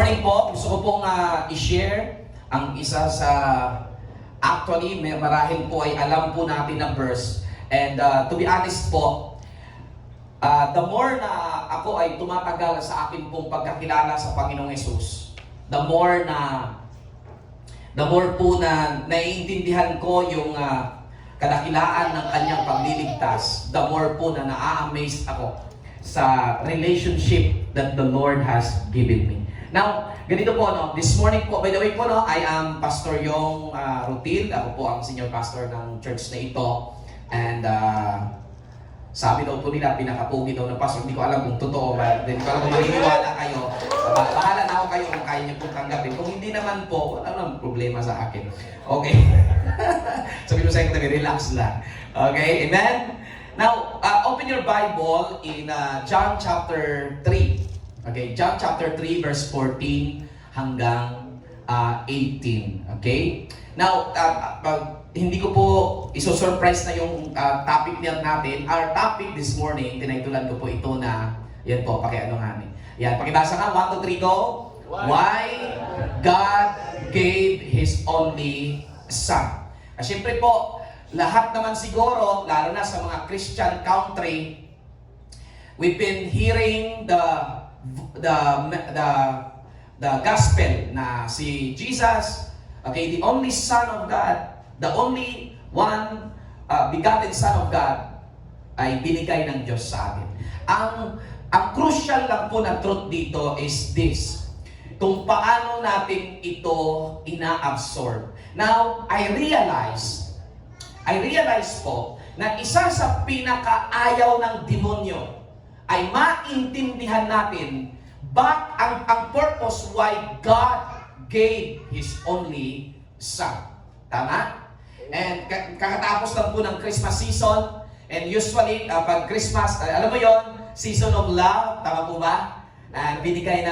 morning po, gusto ko pong i-share ang isa sa, actually, marahil po ay alam po natin na verse. And to be honest po, the more na ako ay tumatagal sa akin pong pagkakilala sa Panginoong Hesus, the more po na naiintindihan ko yung kadakilaan ng kanyang pagliligtas, the more po na naa-amaze ako sa relationship that the Lord has given me. Now, ganito po, no? This morning po, by the way po, no, I am Pastor Yong Rutil. Ako po ang senior pastor ng church na ito. And sabi daw po nila, pinakapugi daw ng pastor. Hindi ko alam kung totoo ba. Hindi ko alam kung maniniwala kayo. Bahala na ako kayo kung kaya niyo pong tanggapin. Kung hindi naman po, wala namang problema sa akin. Okay? Sabi mo sa akin, relax lang. Okay? Amen? Now, open your Bible in John chapter 3. Okay, John chapter 3 verse 14 hanggang 18. Okay? Now, hindi ko po iso-surprise na yung topic natin. Our topic this morning, tinaytulan ko po ito na, yan po, pakiano nga ni. Yan, pakibasa nga, 1, 2, 3, go. Why God gave His only Son. Siyempre po, lahat naman siguro, lalo na sa mga Christian country, we've been hearing the gospel na si Jesus, okay, the only Son of God, the only one begotten Son of God, ay binigay ng Diyos sa atin. Ang crucial lang po na truth dito is this, kung paano natin ito ina-absorb. Now, I realize po na isa sa pinakaayaw ng demonyo ay maintindihan natin ang purpose why God gave His only Son. Tama? And kakatapos lang po ng Christmas season, and usually pag Christmas, alam mo yon, season of love, tama po ba? And binigay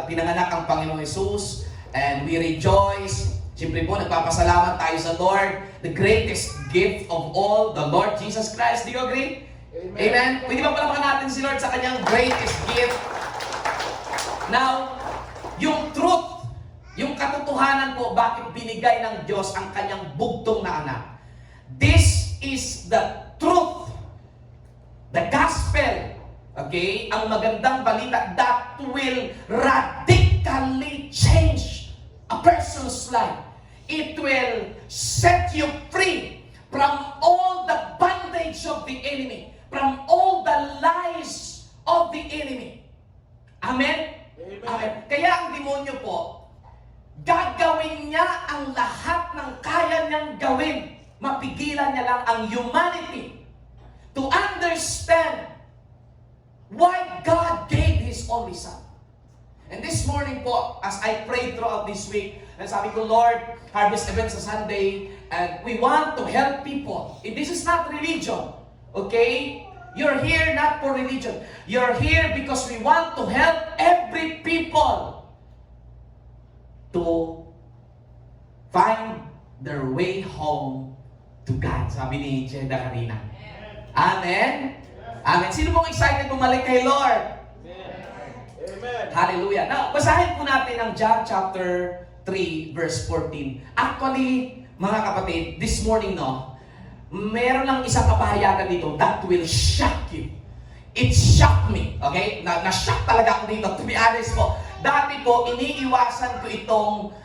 pinanganak ang Panginoong Hesus, and we rejoice. Siyempre po, nagpapasalamat tayo sa Lord, the greatest gift of all, the Lord Jesus Christ. Do you agree? Amen. Amen. Pwede ba palamakan natin si Lord sa kanyang greatest gift? Now, yung truth, yung katotohanan po, bakit binigay ng Diyos ang kanyang bugtong na anak. This is the truth. The gospel. Okay? Ang magandang balita that will radically change a person's life. It will set you free from all the bondage of the enemy, from all the lies of the enemy. Amen? Amen. Amen. Kaya ang demonyo po, gagawin niya ang lahat ng kaya niyang gawin. Mapigilan niya lang ang humanity to understand why God gave His only Son. And this morning po, as I prayed throughout this week, sabi ko, Lord, harvest event sa Sunday, and we want to help people. If this is not religion, okay? You're here not for religion. You're here because we want to help every people to find their way home to God. Sabi ni Jeda kanina. Amen? Amen. Sino pong excited bumalik kay Lord? Amen. Hallelujah. Now, basahin po natin ang John chapter 3 verse 14. Actually, mga kapatid, this morning, no, meron lang isang kapahayagan dito that will shock you. It shocked me. Okay? Na-shock talaga ako dito. To be honest po, dati po, iniiwasan ko itong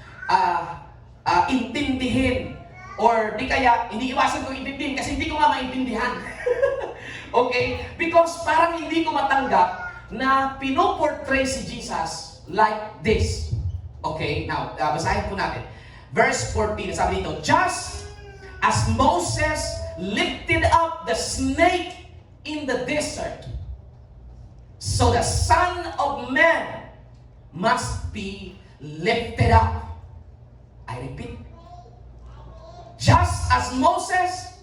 intindihin. Or di kaya, iniiwasan ko intindihin kasi hindi ko nga maintindihan. Okay? Because parang hindi ko matanggap na pinoportray si Jesus like this. Okay? Now, basahin po natin. Verse 14, sabi dito, just as Moses lifted up the snake in the desert, so the Son of Man must be lifted up. I repeat. Just as Moses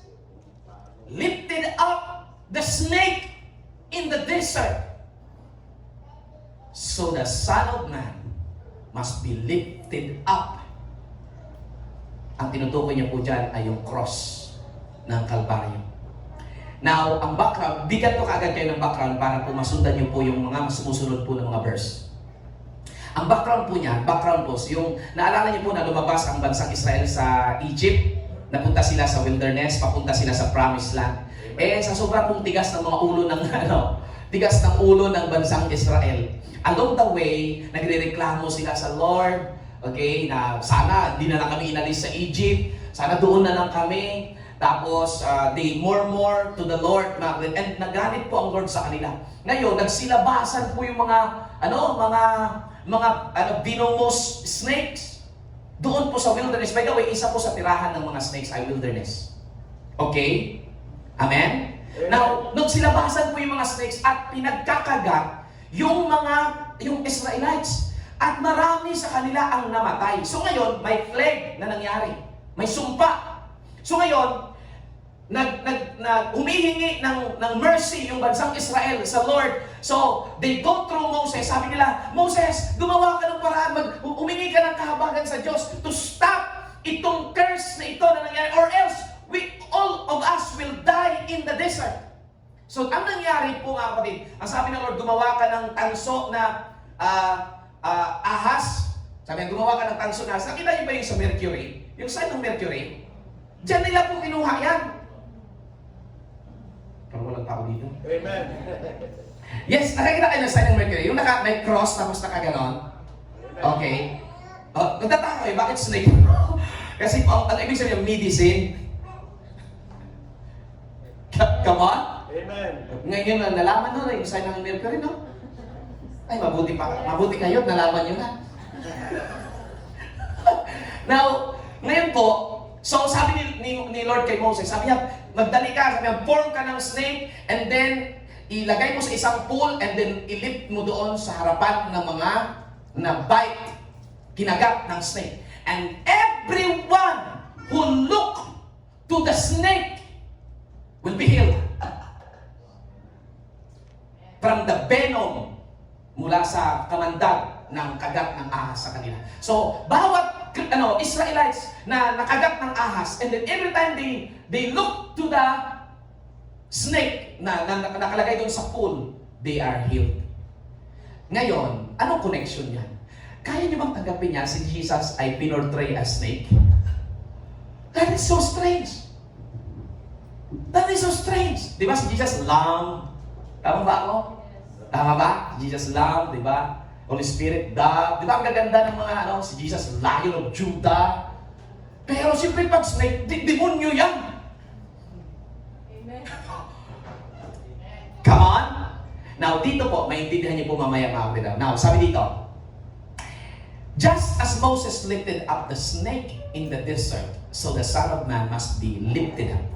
lifted up the snake in the desert, so the Son of Man must be lifted up. Ang tinutukoy niya po dyan ay yung cross ng Kalbaryo. Now, ang background, bigyan ko kaagad kayo ng background para po masundan niyo po yung mga sumusunod po ng mga verse. Ang background po niya, yung naalala niyo po na lumabas ang bansang Israel sa Egypt, napunta sila sa wilderness, papunta sila sa promised land. Sa sobrang pong tigas ng mga ulo ng tigas ng ulo ng bansang Israel. Along the way, nagrereklamo sila sa Lord, okay, na sana di na lang kami inalis sa Egypt, sana doon na lang kami. Tapos, they murmur to the Lord, and nagalit po ang Lord sa kanila. Ngayon, nagsilabasan po yung mga venomous snakes doon po sa wilderness. By the way, isa po sa tirahan ng mga snakes ay wilderness. Okay? Amen? Now, nung silabasan po yung mga snakes at pinagkakagat yung Israelites, at marami sa kanila ang namatay. So ngayon, may plague na nangyari. May sumpa. So ngayon, humihingi ng mercy yung bansang Israel sa Lord. So, they go through Moses. Sabi nila, Moses, gumawa ka ng paraan, humingi ka ng kahabagan sa Diyos to stop itong curse na ito na nangyari, or else all of us will die in the desert. So, ang nangyari po nga kapatid, ang sabi ng Lord, gumawa ka ng tanso na ahas. Sabi niya, gumawa ka ng tanso na ahas. Nakita niyo ba yung sa Mercury? Yung sign ng Mercury? Diyan nila po kinuha yan. Parang walang tao dito. Amen. Yes, nakikita kayo ng sign ng Mercury. Yung may cross tapos nakaganon. Okay. Nagtataka kayo, bakit snake? Kasi ang ibig sabihin, medicine. Come on. Amen. Ngayon, nalaman nyo na yung sign ng Mercury, no? Ay, mabuti kayo, nalaman nyo na. Now, ngayon po, so sabi ni Lord kay Moses, sabi niya, magdali ka, sabi niya, form ka ng snake, and then, ilagay mo sa isang pool, and then, ilip mo doon sa harapan ng mga na-bite, kinagat ng snake. And everyone who look to the snake will be healed. From the venom mula sa kamandag ng kagat ng ahas sa kanila. So, bawat Israelites na nakagat ng ahas, and then every time they look to the snake na nakalagay doon sa pool, they are healed. Ngayon, anong connection yan? Kaya niyo bang tanggapin niya si Jesus ay pinortray as snake? That is so strange. That is so strange. Di ba si Jesus lamb? Tama ba ako? Tama ba? Jesus lamb, di ba? Holy Spirit, dove. Di ba ang gaganda ng mga si Jesus, Lion of Judah. Pero siyempre pag snake, demonyo yan. Amen. Come on. Now, dito po, maintindihan niyo po mamaya mga kapatid. Now, sabi dito, just as Moses lifted up the snake in the desert, so the Son of Man must be lifted up.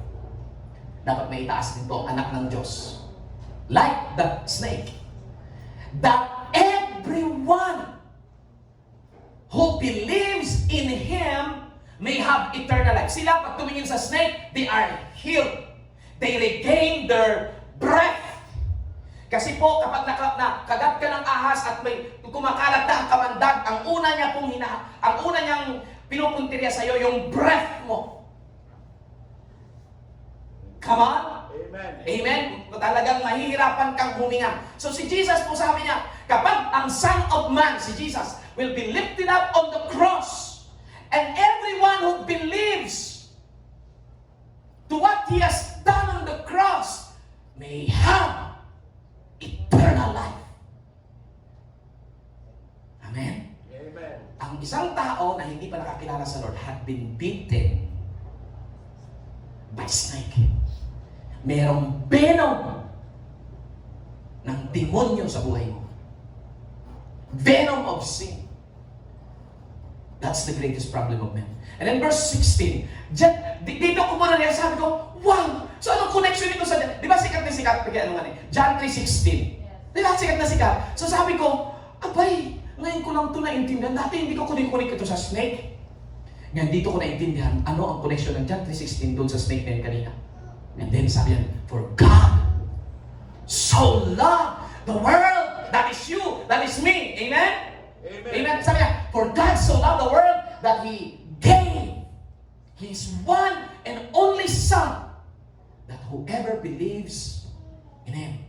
Dapat may itaas din po ang anak ng Diyos. Like the snake. That everyone who believes in Him may have eternal life. Sila, pag tumingin sa snake, they are healed. They regain their breath. Kasi po, kapag nakagat ka ng ahas at may kumakalat na ang kamandag, ang una niyang pinupuntirya sa'yo, yung breath mo. Come on? Amen. Amen? Talagang mahihirapan kang huminga. So si Jesus po sabi niya, kapag ang Son of Man, si Jesus, will be lifted up on the cross, and everyone who believes to what He has done on the cross may have eternal life. Amen? Amen. Ang isang tao na hindi pa nakakilala sa Lord had been beaten by snake. Merong venom ng demonyo sa buhay mo. Venom of sin. That's the greatest problem of men. And then verse 16, dito ko muna niya, sabi ko, wow! So anong connection nito sa, di ba sikat na sikat? John 3:16. Di ba sikat na sikat? So sabi ko, abay, ngayon ko lang ito naintindihan. Dati hindi ko kunik-kunik ito sa snake. Ngayon dito ko naintindihan, ano ang connection ng John 3:16 doon sa snake na yun kanina. And then sabi niya, for God so loved the world, that is you, that is me. Amen? Amen. Amen. Sabi niya, for God so loved the world that He gave His one and only Son, that whoever believes in Him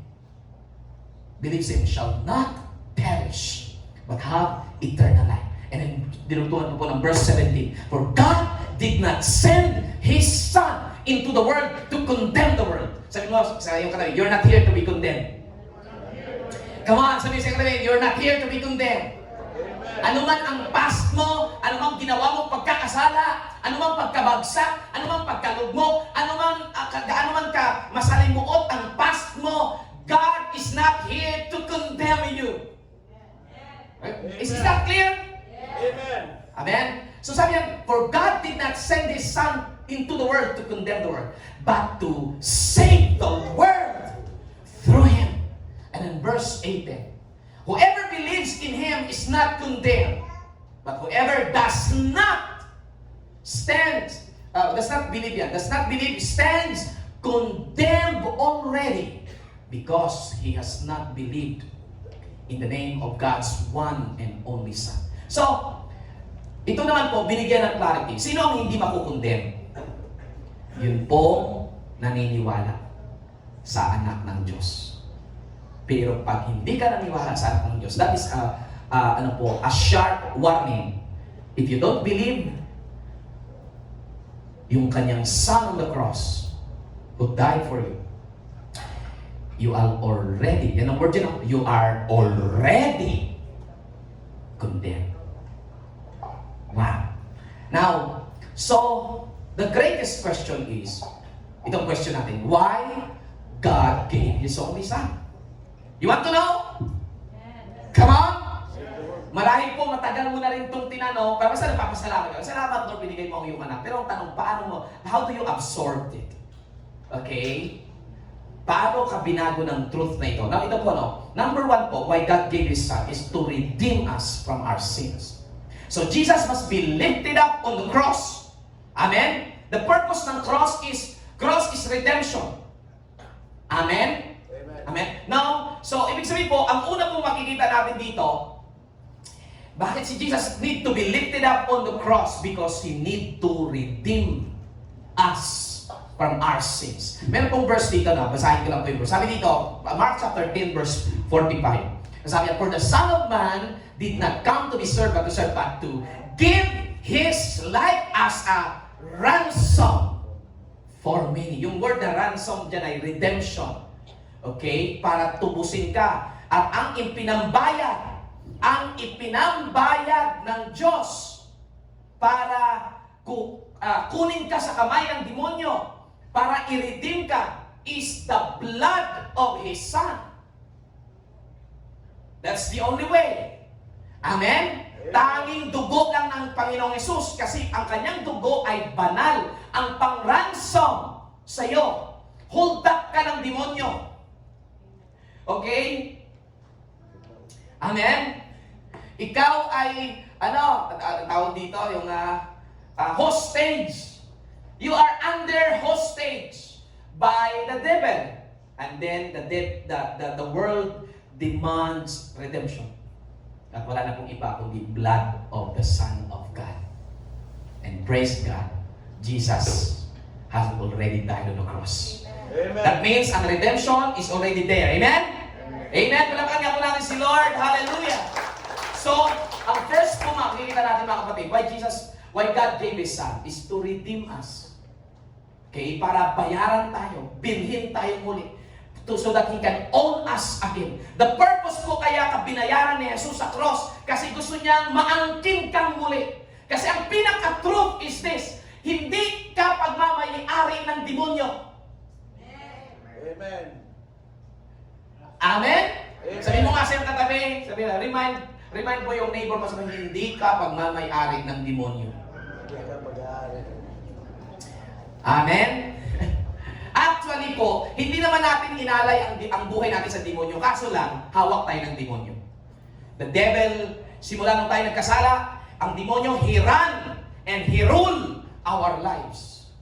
shall not perish, but have eternal life. And then, dinutuan po ng verse 17, for God did not send His Son into the world to condemn the world. Sabi mo sa iyong katabi, you're not here to be condemned. Come on, sabi sa iyong katabi, you're not here to be condemned. Ano man ang past mo, ano man ginawa mong pagkakasala, ano man pagkabagsak, ano man pagkalugmok, ano man ka masalimuot ang past mo, God is not here to condemn you. Is that clear? Amen. Amen? So sabi niya, for God did not send His Son into the world to condemn the world, but to save the world through Him. And in verse 18, whoever believes in Him is not condemned, but whoever does not believe stands condemned already, because he has not believed in the name of God's one and only Son. So, ito naman po, binigyan ng clarity. Sino ang hindi makukondem? Yun pong naniniwala sa anak ng Diyos. Pero pag hindi ka naniniwala sa anak ng Diyos, that is a sharp warning. If you don't believe yung kanyang Son on the cross who died for you, you are already, yan ang word yun, you are already condemned. Wow. Now, so, the greatest question is, itong question natin, why God gave His only Son? You want to know? Come on! Marahil po, matagal mo na rin itong tinanong, pero basta nagpapasalamat ka. Salamat, Lord, binigay mo ang iyong anak. Pero ang tanong, paano mo, how do you absorb it? Okay? Paano ka binago ng truth na ito? Now, ito po, number one po, why God gave His Son is to redeem us from our sins. So, Jesus must be lifted up on the cross. Amen? The purpose ng cross is redemption. Amen? Amen? Now, so, ibig sabihin po, ang una pong makikita natin dito, bakit si Jesus need to be lifted up on the cross? Because He need to redeem us from our sins. Meron pong verse dito na, basahin ko lang po yung verse. Sabi dito, Mark chapter 10 verse 45. Sabi niya, for the Son of Man did not come to be served, but to serve, but to give His life as a ransom for many. Yung word na ransom dyan ay redemption. Okay? Para tubusin ka. At ang ipinambayad ng Diyos para kunin ka sa kamay ng demonyo, para i-redeem ka, is the blood of His Son. That's the only way. Amen? Tanging dugo lang ng Panginoong Hesus, kasi ang kanyang dugo ay banal, ang pang-ransom sa iyo. Hold up ka ng demonyo. Okay? Amen? Ikaw ay, tawag dito, yung hostage. You are under hostage by the devil. And then the world demands redemption. At wala na pong iba kundi blood of the Son of God. And praise God, Jesus has already died on the cross. Amen. That means ang redemption is already there. Amen? Amen. Palakpakan nga po natin si Lord. Hallelujah. So, ang first po makikita natin mga kapatid, why God gave His Son is to redeem us. Okay? Para bayaran tayo, bilhin tayo muli, so that He can own us again. The purpose po kaya ka binayaran ni Jesus sa cross, kasi gusto niyang maangkin kang muli. Kasi ang pinaka-truth is this, hindi ka pagmamayari ng demonyo. Amen. Amen? Amen. Sabi mo nga sa iyong katabi, sabi na, remind mo yung neighbor mo, sabi, hindi ka pagmamayari ng demonyo. Amen? Actually po, hindi naman natin inalay ang buhay natin sa demonyo. Kaso lang, hawak tayo ng demonyo. The devil, simula nung tayo nagkasala, ang demonyo, he ran and he rule our lives.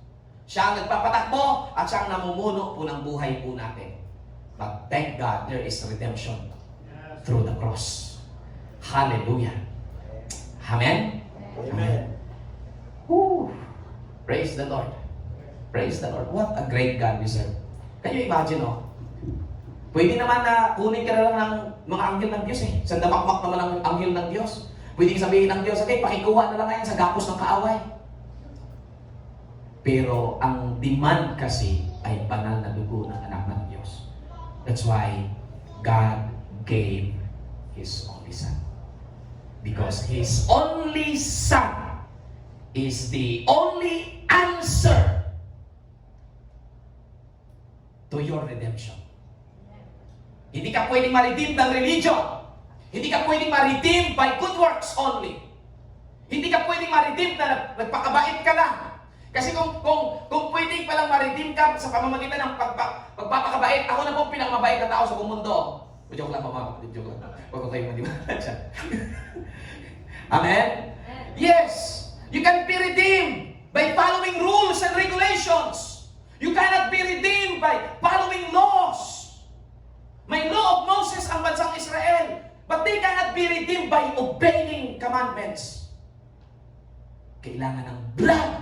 Siya ang nagpapatakbo at siya ang namumuno po ng buhay po natin. But thank God, there is redemption through the cross. Hallelujah. Amen? Amen. Woo. Praise the Lord. Praise the Lord. What a great God we serve. Can you imagine, Pwede naman na kunin ka na lang ng mga anghel ng Diyos eh. Sandamakmak naman ang anghel ng Diyos. Pwede sabihin ng Diyos, okay, pakikuha na lang ngayon sa gapos ng kaaway. Pero ang demand kasi ay banal na dugo ng anak ng Diyos. That's why God gave His only Son. Because His only Son is the only answer to your redemption. Hindi ka pwedeng ma-redeem ng religion. Hindi ka pwedeng ma-redeem by good works only. Hindi ka pwedeng ma-redeem na nagpakabait ka lang. Kasi kung pwedeng palang ma-redeem ka sa pamamagitan ng pagpapakabait, ako na po pinakamabait na tao sa buong mundo. Joke lang, mama. Joke lang. Huwag ko kayo maniwala siya. Amen? Yes! You can be redeemed by following rules and regulations. You cannot be redeemed by following laws. May law of Moses ang bansang Israel, but they cannot be redeemed by obeying commandments. Kailangan ng blood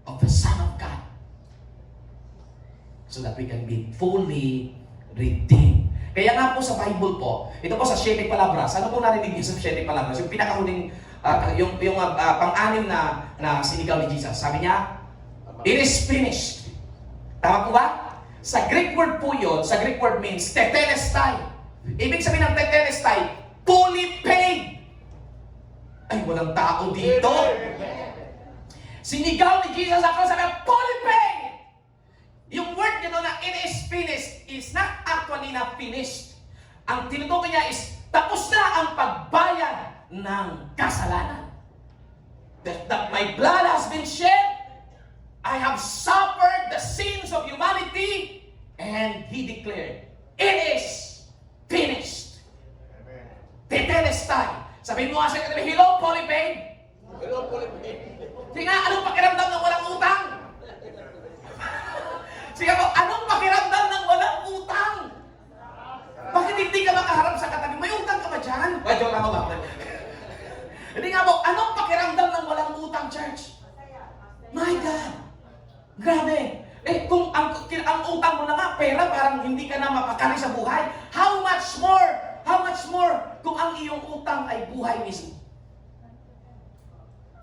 of the Son of God so that we can be fully redeemed. Kaya nga po sa Bible po, ito po sa Siete Palabras, ano po narinig niyo sa Siete Palabras? Yung pinakahuling, yung pang-anim na sinigaw ni Jesus. Sabi niya, it is finished. Tama po ba? Sa Greek word po yun, sa Greek word means tetelestai. Ibig sabihin ng tetelestai, fully paid. Ay, walang tao dito. Sinigaw ni Jesus ako, sabi niya, fully paid. Yung word nito na it is finished is not actually na finished. Ang tinutukoy niya is tapos na ang pagbayad ng kasalanan. That my blood has been shed, I have suffered the sins of humanity, and He declared, it is finished. Tetelestai. Sabihin mo nga sa katabi, hello, fully paid. Hello, Philippine. Sige nga, anong pakiramdam ng walang utang? Sige po, anong pakiramdam ng walang utang? Bakit hindi ka makaharap sa katabi? May utang ka ba dyan? Wait, joke lang ba? Hindi nga po, anong pakiramdam ng walang utang, church? My God! Grabe! Eh, kung ang utang mo na nga, pera, parang hindi ka na mapakali sa buhay. How much more? How much more kung ang iyong utang ay buhay mismo?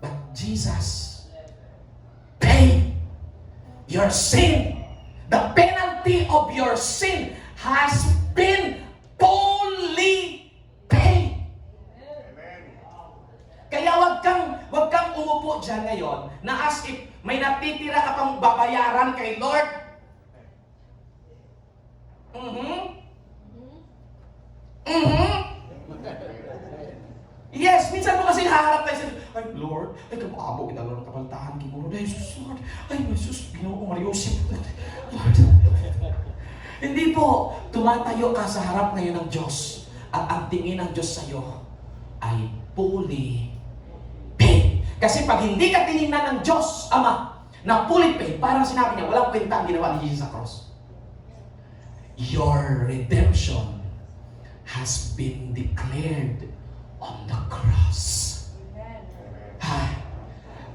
But Jesus paid your sin. The penalty of your sin has been fully paid. Kaya wag kang umupo dyan ngayon na as if may natitira ka pang babayaran kay Lord. Yes, minsan mo kasi haharap tayo sa ay Lord, ay kamabo kita Lord, kapaltahan ki mo. Ay Jesus Lord, ay Jesus, Ginoo Mariosip. Lord. Hindi po, tumatayo ka sa harap ngayon ng Diyos at ang tingin ng Diyos sa iyo ay fully paid. Kasi pag hindi ka tiningnan ng Diyos, Ama, na fully paid, parang sinabi niya, walang kwenta ang ginawa ni Jesus sa cross. Your redemption has been declared on the cross.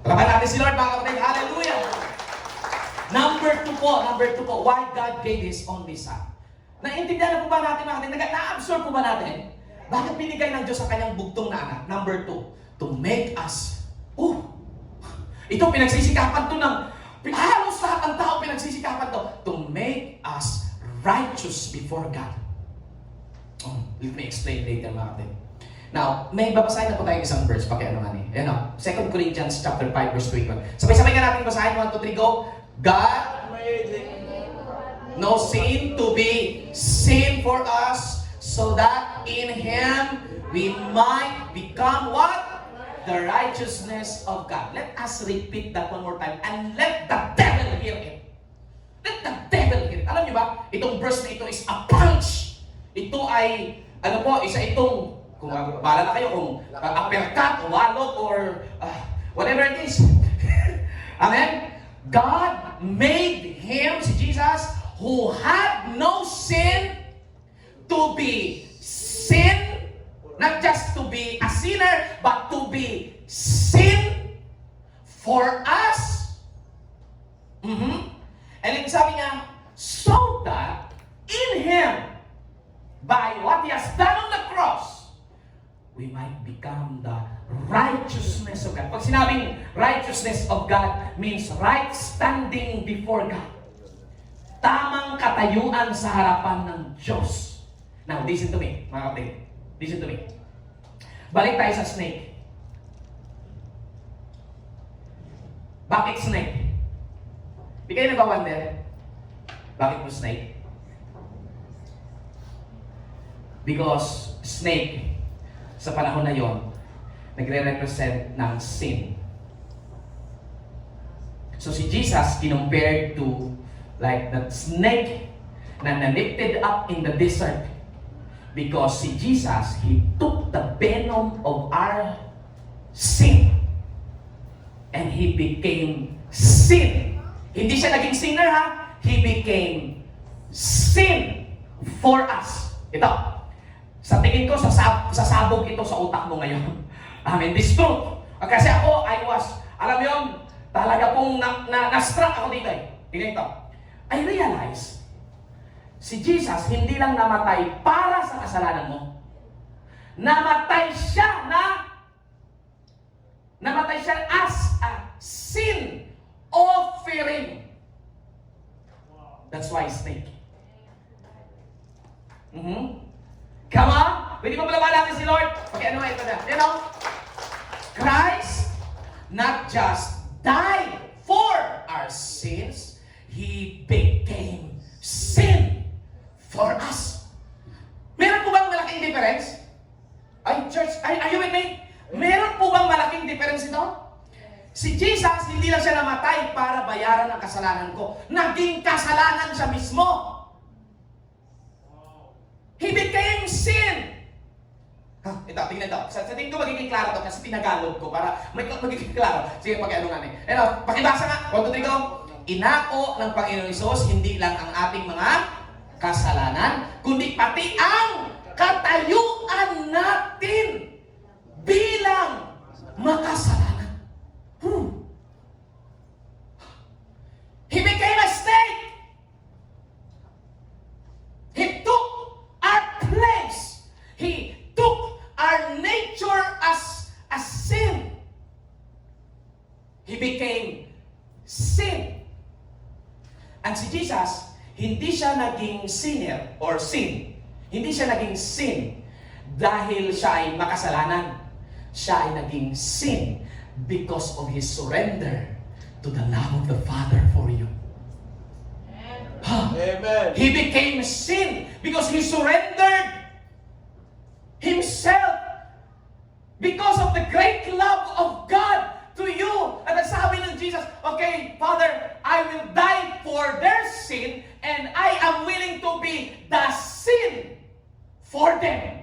Talaban natin si Lord, mga kapatid. Hallelujah! Number two po, why God gave His only Son. Naintindihan na po ba natin, mga kapatid? Na-absorb po ba natin? Bakit binigay ng Diyos sa kanyang bugtong na anak? Number two, to make us, ito pinagsisikapan to ng, halos lahat ng tao pinagsisikapan to make us righteous before God. Let me explain later, mga kapatid. Now, may babasahin na po tayong isang verse. Pakiano nga ni. Ayan o. 2 Corinthians chapter 5, verse 21. Sabay-sabay nga natin basahin. 1, 2, 3, go. God no sin to be sin for us, so that in Him we might become what? The righteousness of God. Let us repeat that one more time. And let the devil hear it. Let the devil hear it. Alam niyo ba? Itong verse na ito is a punch. Ito ay, isa itong kung bahala na kayo kung uppercut o walot or whatever it is. Amen? God made Him, si Jesus, who had no sin, to be sin, not just to be a sinner, but to be sin for us. And then sabi niya, so that in Him become the righteousness of God. Pag sinabing righteousness of God means right standing before God. Tamang katayuan sa harapan ng Diyos. Now, listen to me, mga kapatid. Listen to me. Balik tayo sa snake. Bakit snake? Di kayo nag-wonder? Bakit po snake? Because snake, sa panahon na yon, nagre-represent ng sin. So si Jesus, kinumpared to like that snake na lifted up in the desert. Because si Jesus, He took the venom of our sin. And He became sin. Hindi siya naging sinner, ha? He became sin for us. Ito. Sa tingin ko, sasabog ito sa utak mo ngayon. Amen. This truth. Kasi ako, alam mo yun, talaga pong na-struck ako dito eh. Tingnan ito. I realize, si Jesus hindi lang namatay para sa kasalanan mo. Namatay siya as a sin offering. That's why snake. Come on! Pwede mo pala natin si Lord? Okay, ano ito na? You know? Christ not just died for our sins, He became sin for us. Meron po bang malaking difference? Ay, church, are you with me? Meron po bang malaking difference ito? Si Jesus, hindi lang siya namatay para bayaran ang kasalanan ko. Naging kasalanan siya mismo. He became sin. Ito, tingnan ito. Sa tingin ko magiging klaro ito kasi tinagalog ko para magiging klaro. Sige, pag-ano nga niya. Ito, pakibasa nga. 1, 2, 3, go. Inako ng Panginoon Hesus, hindi lang ang ating mga kasalanan, kundi pati ang katayuan natin bilang makasalanan. He became a snake. He took our place. He took our nature as a sin. He became sin. And si Jesus, hindi siya naging sinner or sin. Hindi siya naging sin dahil siya ay makasalanan. Siya ay naging sin because of His surrender to the love of the Father for you. Amen. He became sin because He surrendered Himself because of the great love of God to you. At sabi ng Jesus, okay, Father, I will die for their sin and I am willing to be the sin for them.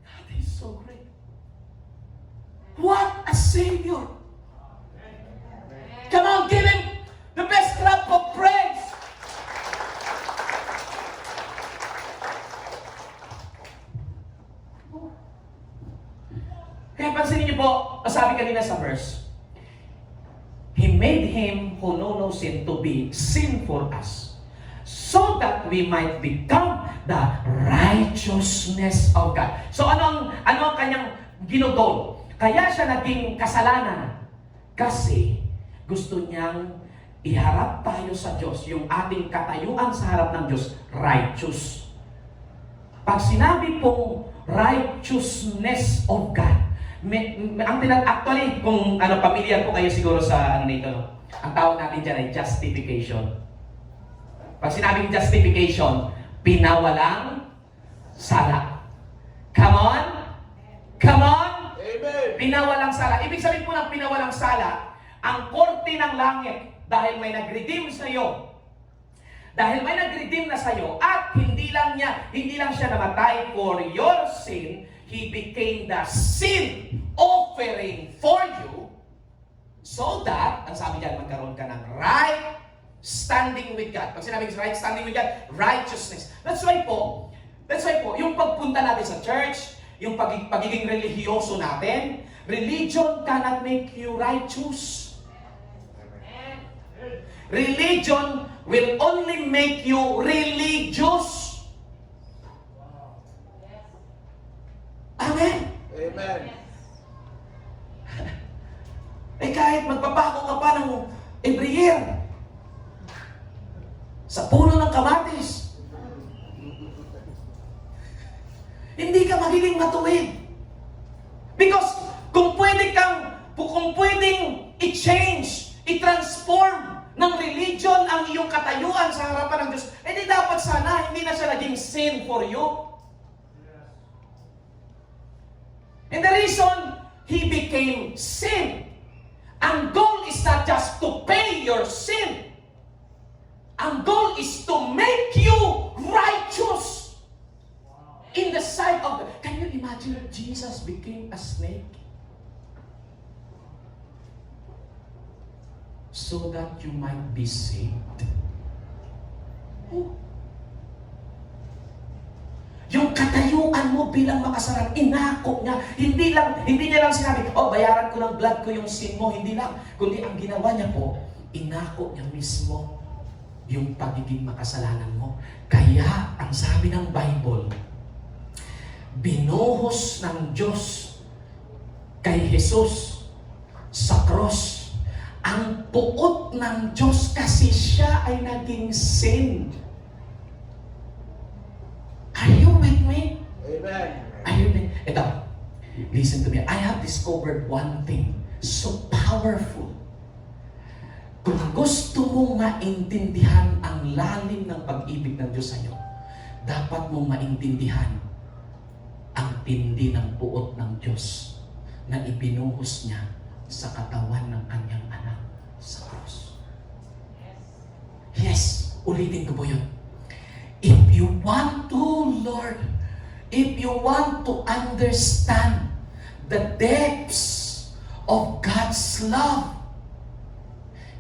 That is so great. What a Savior! Come on, give Him the best clap of praise. Kaya pansinin niyo po, sabi kanina sa verse, He made Him who know no sin to be sin for us, so that we might become the righteousness of God. So ano ang kanyang ginugol? Kaya siya naging kasalanan kasi gusto niyang iharap tayo sa Diyos, yung ating katayuan sa harap ng Diyos, righteous. Pag sinabi pong righteousness of God, actually, kung pamilyar po kayo siguro sa nito, ang tawag natin dyan ay justification. Pag sinabing justification, pinawalang sala. Come on? Come on? Amen. Pinawalang sala. Ibig sabihin po ng pinawalang sala, ang korte ng langit, dahil may nag-redeem sa iyo, dahil may nag-redeem na sa iyo, at hindi lang siya namatay for your sin, He became the sin offering for you, so that, ang sabi diyan, magkaroon ka ng right standing with God. Pag sinabing right standing with God, righteousness. That's why po, yung pagpunta natin sa church, yung pagiging religyoso natin, religion cannot make you righteous. Religion will only make you religious. hindi ka magiging matuwid. Because kung pwedeng i-change, i-transform ng religion ang iyong katayuan sa harapan ng Diyos, edi dapat sana hindi na siya naging sin for you. And the reason He became sin, ang goal is not just to pay your sin. Ang goal is to make you righteous in the sight of God. Can you imagine if Jesus became a snake? So that you might be saved. Oh. Yung katayuan mo bilang makasarap, inako niya. Hindi niya lang sinabi, bayaran ko ng blood ko yung sin mo. Hindi lang. Kundi ang ginawa niya po, inako niya mismo yung pagiging makasalanan mo. Kaya, ang sabi ng Bible, binuhos ng Diyos kay Jesus sa cross ang puot ng Diyos kasi siya ay naging sin. Are you with me? Amen. Are you with me? Ito, listen to me. I have discovered one thing so powerful. Kung gusto mong maintindihan ang lalim ng pag-ibig ng Diyos sa iyo, dapat mong maintindihan ang tindi ng puot ng Diyos na ibinuhos niya sa katawan ng kanyang anak sa cross. Yes, ulitin ko po yun. If you want to, Lord, if you want to understand the depths of God's love,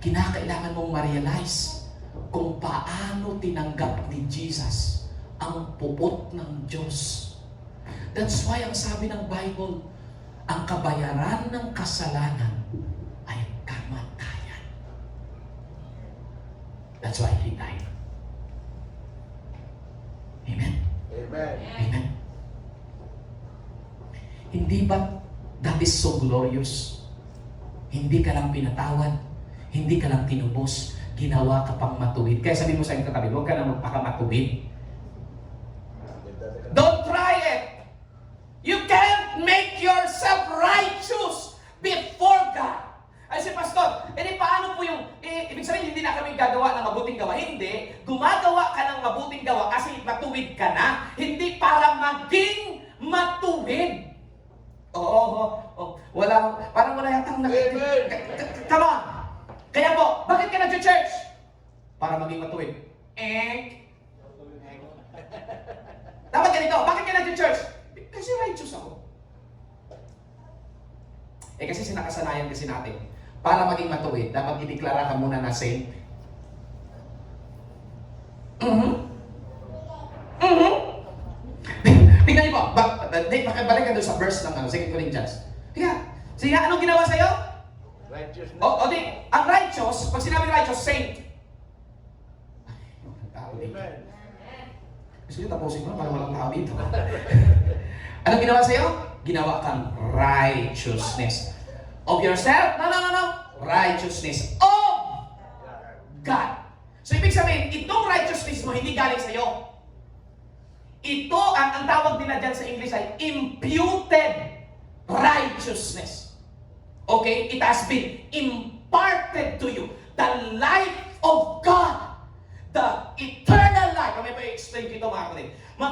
kinakailangan mong ma-realize kung paano tinanggap ni Jesus ang puot ng Diyos. That's why ang sabi ng Bible, ang kabayaran ng kasalanan ay kamatayan. That's why He died. Amen? Amen. Amen? Hindi ba that is so glorious? Hindi ka lang pinatawad, hindi ka lang tinubos, ginawa ka pang matuwid. Kaya sabi mo sa iyong katabi, huwag ka na magpakamatuwid. Don't try it! You can't make yourself righteous before God. Ay si Pastor, paano po yung, ibig sabihin hindi na kami gagawa ng mabuting gawa. Hindi, gumagawa ka ng mabuting gawa kasi matuwid ka na, hindi para maging matuwid. Parang wala yatang Amen. Come on! Kaya po, bakit ka nag-church? Para maging matuwid. Dapat ganito, bakit ka nag-church? Kasi righteous ako. Kasi sinakasanayan kasi natin. Para maging matuwid, dapat ideklara ka muna na saint. Tingnan niyo po, balik ka doon sa verse ng 2 Corinthians. Sige, anong ginawa sa'yo? Righteousness. Ang righteous, pag sinabi righteous, saint. Amen. Gusto nyo tapusin mo para walang tao dito. Anong ginawa sa'yo? Ginawa kang righteousness. Of yourself? No. Righteousness of God. So, ibig sabihin, itong righteousness mo hindi galing sa'yo. Ito, ang tawag nila dyan sa English ay imputed righteousness. Okay? It has been imparted to you. The life of God. The eternal life. Kami pa i-explain dito mga kapatid.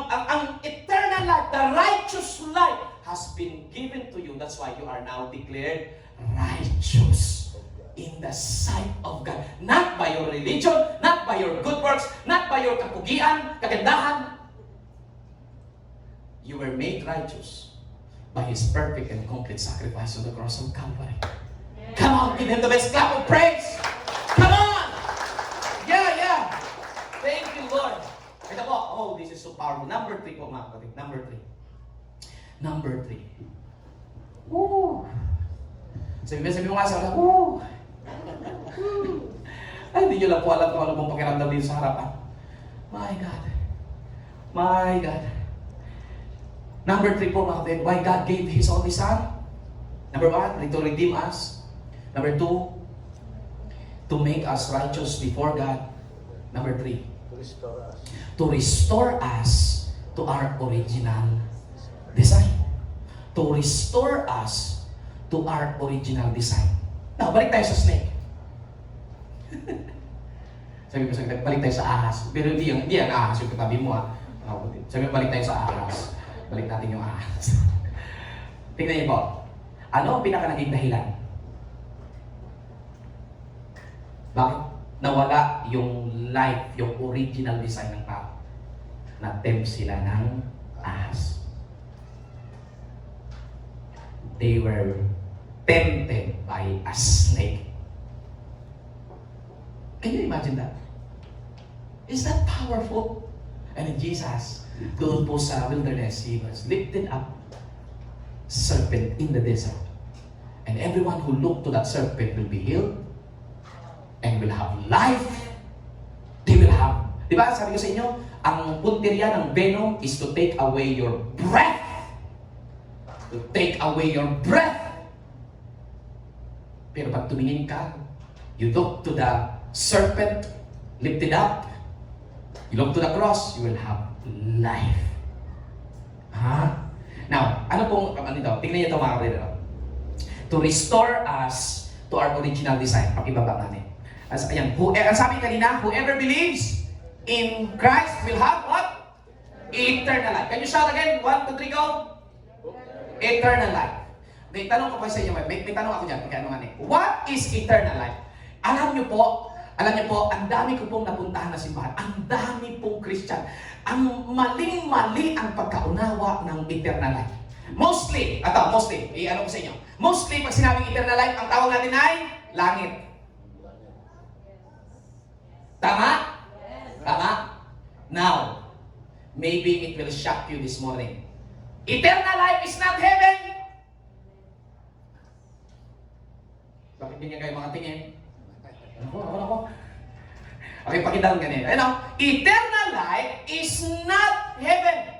Ang eternal life, the righteous life has been given to you. That's why you are now declared righteous in the sight of God. Not by your religion, not by your good works, not by your kapugian, kagandahan. You were made righteous by His perfect and complete sacrifice on the cross of Calvary. Come on, give Him the best clap of praise. Come on! Yeah. Thank you, Lord. Ito po, this is so powerful. Number 3 po mga kapatid. Number 3. Woo! Sabi mo nga sa wala, woo! Ay, hindi nyo lang po alam kung ano pong pakiramdam dito sa harapan. My God. Number 3 po mga kapatid, why God gave His only Son? Number 1, to redeem us. Number 2, to make us righteous before God. Number 3, To restore us. to restore us to our original design. To restore us to our original design. Now, balik tayo sa snake. Sabi ko, balik tayo sa ahas. Pero hindi yan ahas yung katabi mo ha. Sabi ko, balik tayo sa ahas. Balik natin yung ahas. Tingnan niyo po. Ano ang pinaka-naging dahilan? Bakit nawala yung life, yung original design ng tao? Na-tempt sila ng ahas. They were tempted by a snake. Can you imagine that? Is that powerful? And then Jesus, doon po sa wilderness, He was lifted up serpent in the desert. And everyone who looked to that serpent will be healed and will have life. They will have, di ba sabi ko sa inyo, ang punteriya ng venom is to take away your breath. To take away your breath. Pero pag tumingin ka, you look to the serpent lifted up, you look to the cross, you will have life. Now, ano pong, tingnan niyo ito mga kapatid. To restore us to our original design. Pakibaba natin. Ayan, ang sabi kanina, whoever believes in Christ will have what? Eternal life. Can you shout again? 1, 2, 3, go! Eternal life. May tanong ko pa sa inyo, may tanong ako dyan. What is eternal life? Alam niyo po, ang dami ko pong napuntahan na simbahan. Ang dami pong Christian. Ang maling-mali ang pagkaunawa ng eternal life. Mostly, i-ano ko sa inyo. Mostly, pag sinabing eternal life, ang tawag natin ay langit. Tama? Tama? Now, maybe it will shock you this morning. Eternal life is not heaven. Bakit hindi kayo mga tingin? Ako. Okay, pakidaon ganyan. Eternal life is not heaven.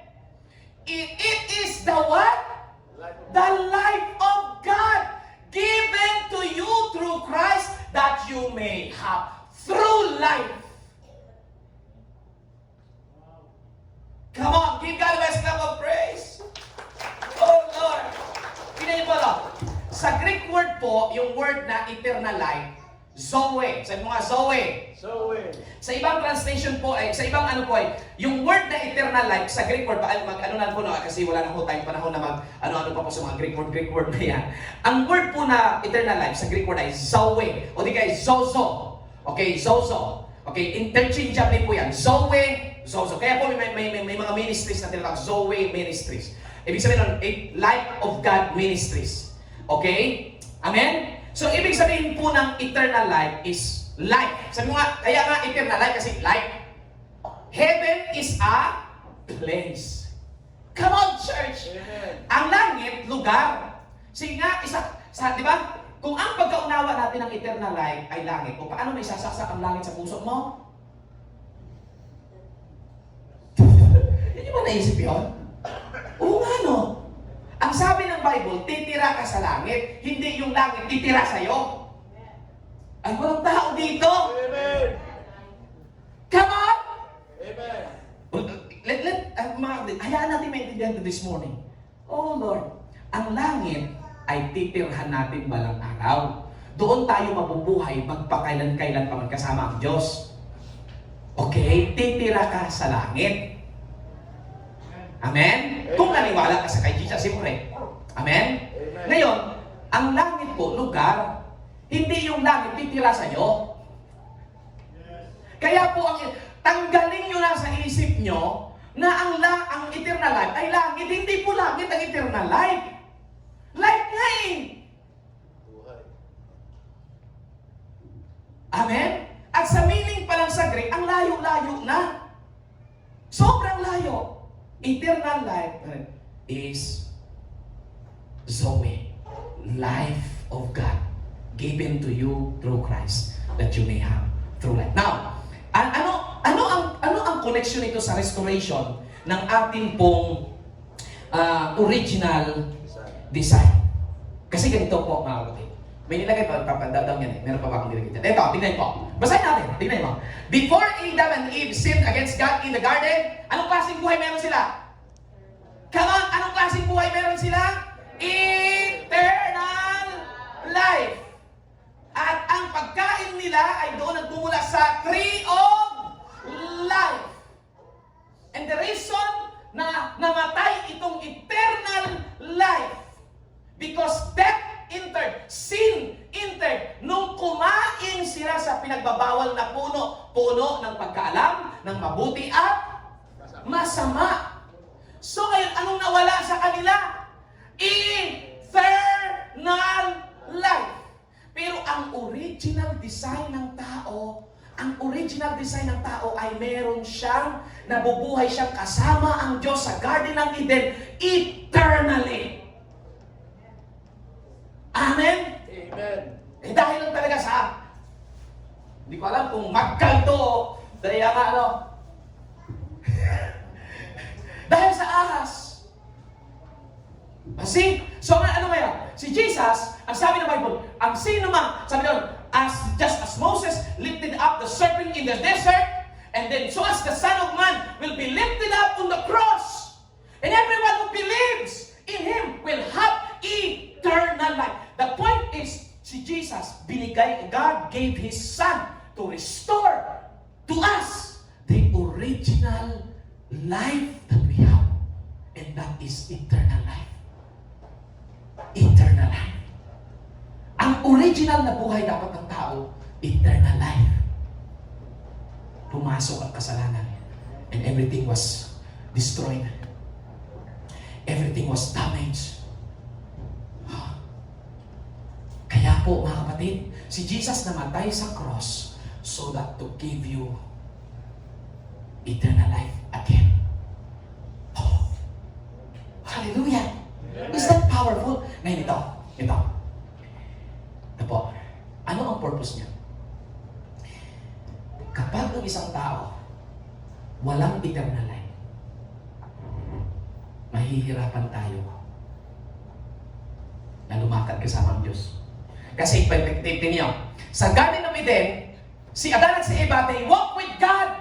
It is the what? The life of God given to you through Christ that you may have through life. Come on, give God a best clap of praise. Oh Lord. Tingnan niyo po lang. Sa Greek word po, yung word na eternal life, Zoe. Sabi mo nga, Zoe. Zoe. Sa ibang translation po, sa ibang yung word na eternal life, sa Greek word, kasi wala na po tayong panahon na ano pa po sa mga Greek word na yan. Ang word po na eternal life, sa Greek word ay Zoe. O di kaya, Zozo. Okay, Zozo. Okay, interchangeably po yan. Zoe, Zozo. Kaya po may mga ministries na tinatawag, Zoe Ministries. Ibig sabihin nun, Life of God Ministries. Okay? Amen? So, ibig sabihin po ng eternal life is life. Sabi mo nga, kaya nga eternal life kasi life. Heaven is a place. Come on, church! Amen. Ang langit, lugar. Sige nga, di ba? Kung ang pagkaunawa natin ng eternal life ay langit, o paano may sasaksak ang langit sa puso mo? Hindi mo naisip yun? Oo nga, no? Ang sabi ng Bible, titira ka sa langit, hindi yung langit titira sa'yo. Ay, walang tao dito. Amen. Come on! Amen. Hayaan natin maintindihan this morning. Oh Lord, ang langit ay titirhan natin balang araw. Doon tayo mabubuhay magpakailan-kailan pa man kasama ang Diyos. Okay? Titira ka sa langit. Amen? Kung naniwala ka sa kay Jesus, siyempre. Amen? Amen. Ngayon, ang langit po, lugar, hindi yung langit titira sa iyo. Kaya po, tanggalin nyo na sa isip nyo na ang eternal life ay langit. Hindi po langit ang eternal life. Life nga eh. Buhay. Amen? At sa meaning pa lang sa Greek, ang layo-layo na. Sobrang layo. Eternal life is Zoe, life of God, given to you through Christ, that you may have through life. Now, ano ang connection nito sa restoration ng ating pong original design? Kasi ganito po, mga kapatid. May nilagay pa, papadadaw yan eh. Meron pa ba akong nilagay dyan? Ito, tignan po. Basahin natin, tignan mo. Before Adam and Eve sinned against God in the garden, anong klaseng buhay meron sila? Come on, anong klaseng buhay meron sila? Eternal life. At ang pagkain nila ay doon nagmumula sa tree of life. And the reason na namatay itong eternal life, because death entered, sin entered, nung kumain sila sa pinagbabawal na puno ng pagkaalam, ng mabuti at masama. So ngayon, anong nawala sa kanila? Eternal life. Pero ang original design ng tao, ay meron siyang, nabubuhay siyang kasama ang Diyos sa Garden ng Eden eternally. Amen? Amen. Eh dahil lang talaga sa, hindi ko alam kung magkalto o dahil nga ano. Dahil sa ahas. See? So ano ngayon? Si Jesus, ang sabi ng Bible, ang sino man, sabi doon, just as Moses lifted up the serpent in the desert, and then so as the Son of Man will be lifted up on the cross, and everyone who believes in Him will have eternal life. The point is, si Jesus, God gave His Son to restore to us the original life that we have, and that is eternal life. Eternal life. Ang original na buhay dapat ng tao, eternal life. Pumasok ang kasalanan, and everything was destroyed. Everything was damaged. Kaya po, mga kapatid, si Jesus namatay sa cross so that to give you eternal life again. Oh. Hallelujah! Is that powerful? Ngayon ito. Ito po. Ano ang purpose niya? Kapag ang isang tao walang eternal life, mahihirapan tayo na lumakad kasama ang Diyos. Kasi ipag-tip niyo, sa Garden of Eden, si Adan at si Eva, they walk with God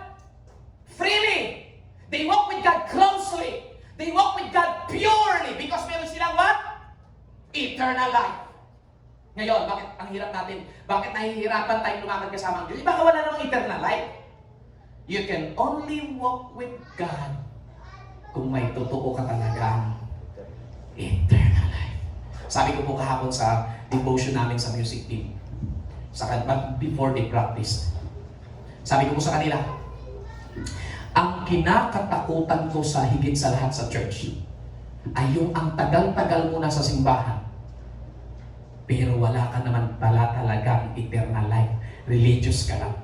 freely. They walk with God closely. They walk with God purely because meron silang what? Eternal life. Ngayon, bakit ang hirap natin? Bakit nahihirapan tayong lumakad kasama ang Diyos? Baka wala namang eternal life. You can only walk with God kung may totoo ka talagang eternal life. Sabi ko po kahapon sa devotion namin sa music team, before they practice, sabi ko po sa kanila, ang kinakatakutan ko sa higit sa lahat sa church ay yung ang tagal-tagal mo na sa simbahan, pero wala ka naman pala talagang eternal life. Religious ka lang.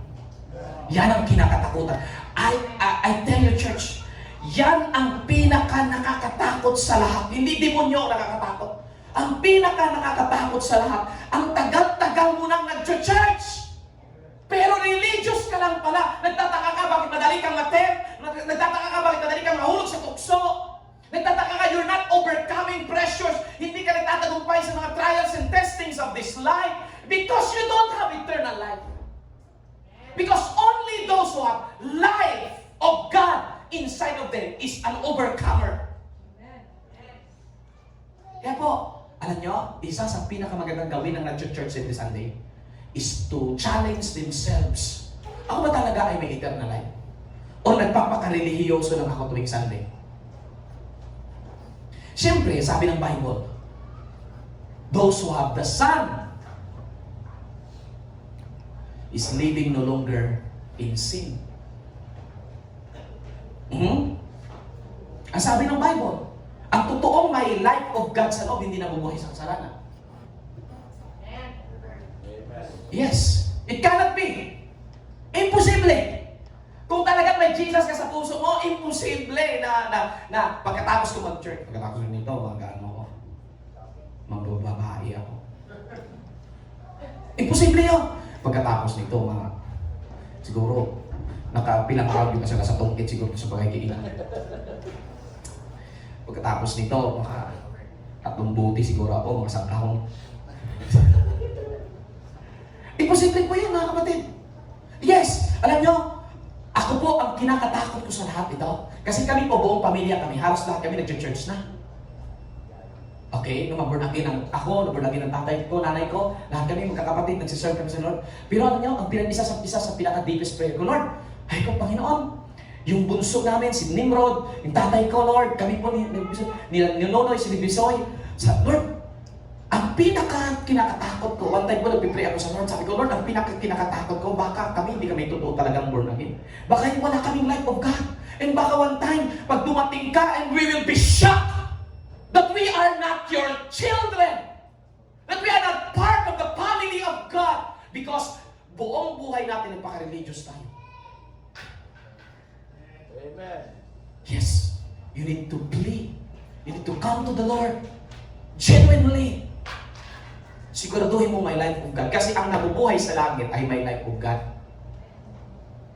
Yan ang kinakatakutan. I tell you, church, yan ang pinaka nakakatakot sa lahat. Hindi demonyo ang nakakatakot. Ang pinaka nakakatakot sa lahat, ang tagal-tagal mo nang nag-church, pero religious ka lang pala. Nagtataka ka bakit madali kang matem? Nagtataka ka bakit madali kang mahulog sa tukso? Nagtataka ka you're not overcoming pressures. Hindi ka nagtatagumpay sa mga trials and testings of this life because you don't have eternal life. Because only those who have life of God inside of them is an overcomer. Kaya po, alam nyo, isa sa pinakamagandang gawin ng nag-church every Sunday is to challenge themselves. Ako ba talaga ay may eternal life? O nagpapakarelihiyoso lang ako tuwing Sunday? Siyempre, sabi ng Bible, those who have the Son is living no longer in sin. Ang sabi ng Bible, ang totoong may life of God sa loob, hindi nabubuhay sa kasalanan. Yes, it cannot be. Imposible. Kung talagang may Jesus ka sa puso mo, imposible na pagkatapos ko mag-church, pagkatapos nito, magbababae ako. Imposible yun. Pagkatapos nito, siguro, nakapilang araw din kasi sa tungkit siguro sa pagkikiilan. Pagkatapos nito, tatlong buti siguro ako, mga sangkahong. Imposible po yun, mga kapatid. Yes, alam nyo, ako po po, ang kinakatakot ko sa lahat ito, kasi kami po, buong pamilya kami, halos lahat kami nag-church na. Okay, nung mag-born again ako, nung born again ang tatay ko, nanay ko, lahat kami magkakapatid, nagsiserve kami sa Lord. Pero alam niyo, ang isa sa pinaka-deepest prayer ko, Lord, ay ko, Panginoon, yung bunso namin, si Nimrod, yung tatay ko, Lord, kami po ni Nonoy, si Bisoy, sa Lord, ang pinaka-kinakatakot ko, one time po nagpipray ako sa Lord, sabi ko, Lord, ang pinaka-kinakatakot ko, baka kami, hindi kami totoo talagang born again. Baka wala kaming life of God. And baka one time, pag dumating ka, and we will be shocked that we are not your children. That we are not part of the family of God. Because buong buhay natin nagpaka-religious tayo. Amen. Yes, you need to plead. You need to come to the Lord genuinely. Siguraduhin mo may life of God. Kasi ang nabubuhay sa langit ay may life of God.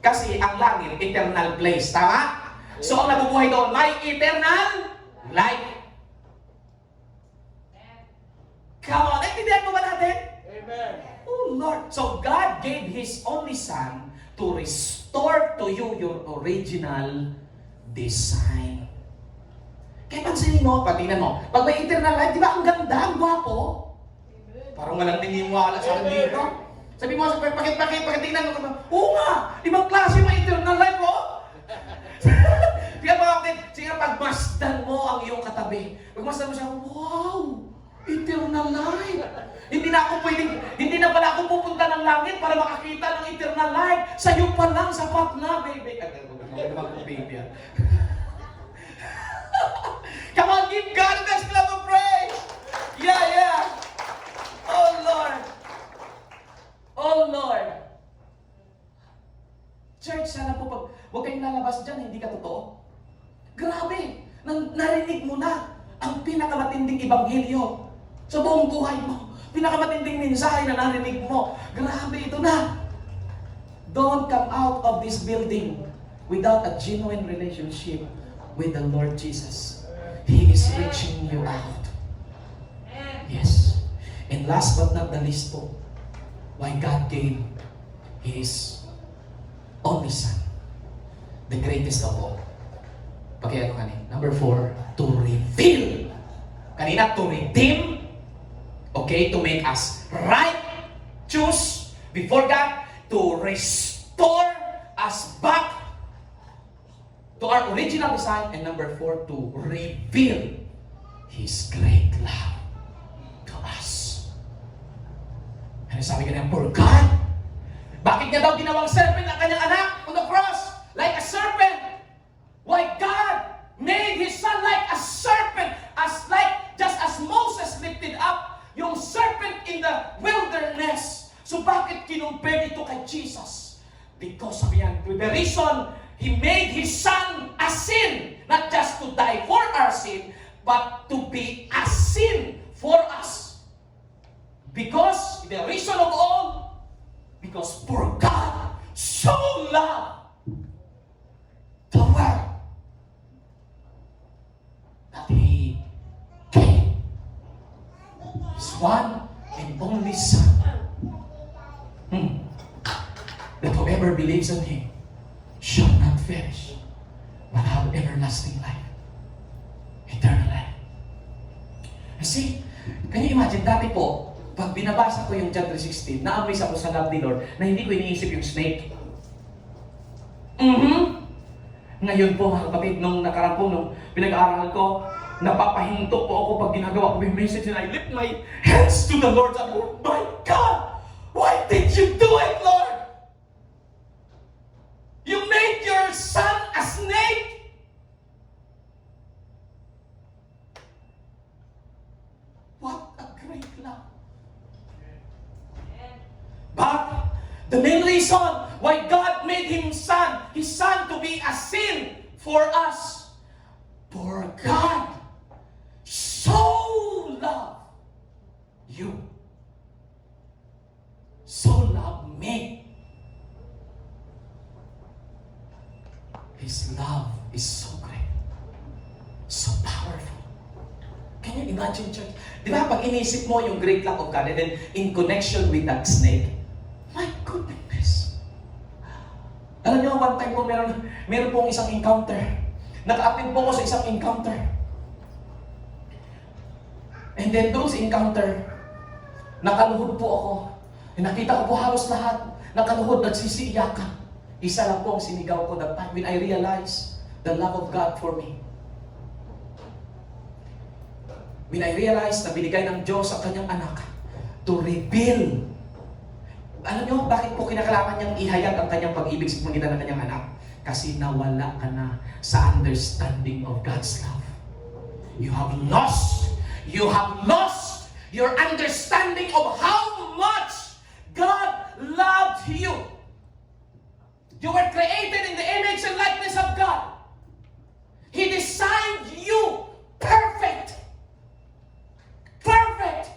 Kasi ang langit, eternal place. Tama? So ang nabubuhay doon, may eternal life. Come on, naintindihan mo ba natin? Amen. Oh Lord. So God gave His only Son to restore to you your original design. Kaya pansinin mo, patingnan mo, pag may eternal life, di ba ang ganda, ang gwapo? Parang walang naniniwala sa akin dito. Sabi mo, pakitingnan mo, oo nga, ibang klase may eternal life, oh. Kaya mga kapatid, sige pagmasdan mo ang iyong katabi. Pagmasdan mo siya, wow, eternal life. Hindi na pala ako pupunta ng langit para makakita ng eternal life. Sa iyo pa lang, sapat na, baby. Baby. Come on, give God the best clap of praise. Yeah. Oh Lord. Oh Lord. Church, sana po huwag kayong lalabas dyan, hindi ka totoo. Grabe, narinig mo na ang pinakamatinding ibanghilyo sa buong buhay mo. Pinakamatinding mensahe na narinig mo. Grabe, ito na. Don't come out of this building without a genuine relationship with the Lord Jesus. He is reaching you out. Yes. And last but not the least po, why God gave His only Son, the greatest of all. Pagkaya kanina. Number 4, to reveal. Kanina, to redeem. Okay, to make us right. Choose before God. To restore us back to our original design. And number 4, to reveal His great love to us. Ano sabi ka niya? For God, bakit niya daw ginawang serpent ang kanyang anak on the cross? Like a serpent. Why God made His Son like a serpent, just as Moses lifted up yung serpent in the wilderness. So bakit kinumpare ito kay Jesus? Because sabi yan, the reason He made His Son a sin, not just to die for our sin, but to be a sin for us. Because the reason of all, because for God so loved the world that He gave His one and only Son, that whoever believes in Him shall not perish, but have everlasting life, eternal life. See, can you imagine, dati po, pag binabasa ko yung John 3:16, na-amaze ako sa love ni Lord na hindi ko iniisip yung snake. Ngayon po mga kapatid, nung nakaraan po, nung pinag-aaral ko, napapahinto po ako pag ginagawa ko yung message and I lift my hands to the Lord. Sabi ko, my God, why did you do it, Lord? You made your Son a snake. What a great love. But the main reason why God made His Son to be a sin for us, for God so loved you, so loved me. His love is so great, so powerful. Can you imagine, church? Di ba, pag inisip mo yung great love of God and then in connection with that snake, my goodness. Alam niyo, one time po meron meron pong isang encounter. Naka-attend po ako sa isang encounter. And then doon sa encounter, nakaluhod po ako. Nakita ko po halos lahat. Nakaluhod, nagsisiiyakan. Isa lang po ang sinigaw ko that time when I realized the love of God for me. When I realized na binigay ng Diyos ang kanyang anak to reveal. Alam niyo, bakit po kinakailangan niyang ihayag ang kanyang pag-ibig sa pamagitan ng kanyang anak? Kasi nawala ka na sa understanding of God's love. You have lost your understanding of how much God loved you. You were created in the image and likeness of God. He designed you perfect. Perfect.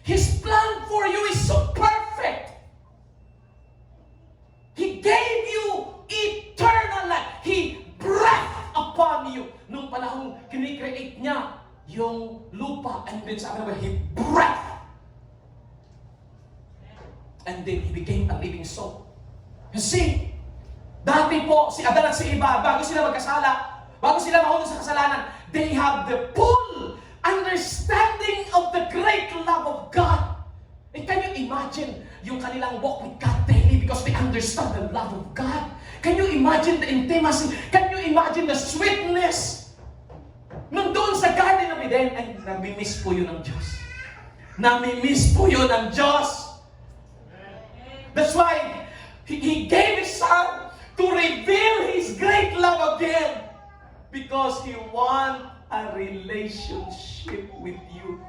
His plan for you is so perfect. He gave you eternal life. He breathed upon you. Nung panahong kinikreate niya yung lupa, and then sabi naman, He breathed. And then He became a living soul. You see, dati po, si Adan at si Eva, bago sila magkasala, bago sila mahulog sa kasalanan, they have the full understanding of the great love of God. And can you imagine yung kanilang walk with God daily because they understand the love of God? Can you imagine the intimacy? Can you imagine the sweetness? Nung doon sa Garden of Eden, ay, nami-miss po yun ng Diyos. Nami-miss po yun ng Diyos. That's why He gave His Son to reveal His great love again. Because He wants a relationship with you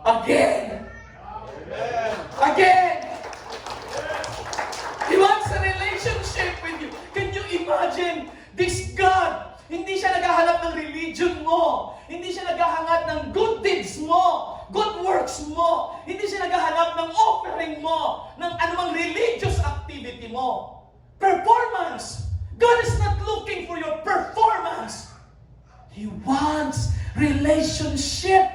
again. Again. He wants a relationship with you. Can you imagine this God? Hindi siya naghahanap ng religion mo. Hindi siya naghahanap ng good deeds mo, good works mo. Hindi siya naghahanap ng offering mo, ng anumang religious activity mo. Performance. God is not looking for your performance. He wants relationship.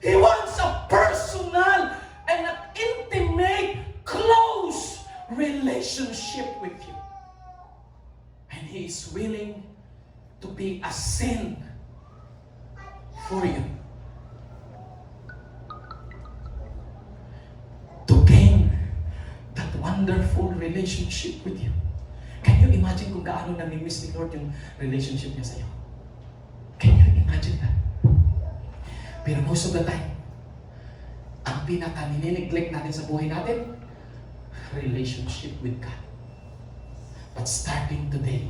He wants a personal and an intimate, close relationship with you. And He is willing to be a sin for you. To gain that wonderful relationship with you. Can you imagine kung gaano nami-miss ni Lord yung relationship niya sa'yo? Can you imagine that? Pero most of the time, ang pinaka-ninineglect natin sa buhay natin, relationship with God. But starting today,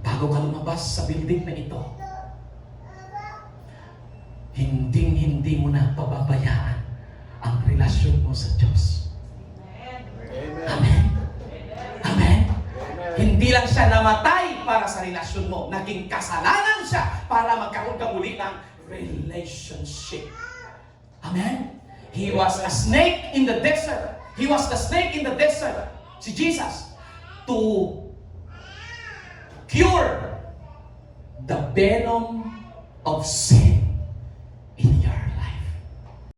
bago ka lumabas sa building na ito, hindi mo na pababayaan ang relasyon mo sa Diyos. Amen. Amen. Amen. Hindi lang siya namatay para sa relasyon mo. Naging kasalanan siya para magkaroon ka muli ng relationship. Amen. He was a snake in the desert. He was the snake in the desert. Si Jesus. To cure the venom of sin.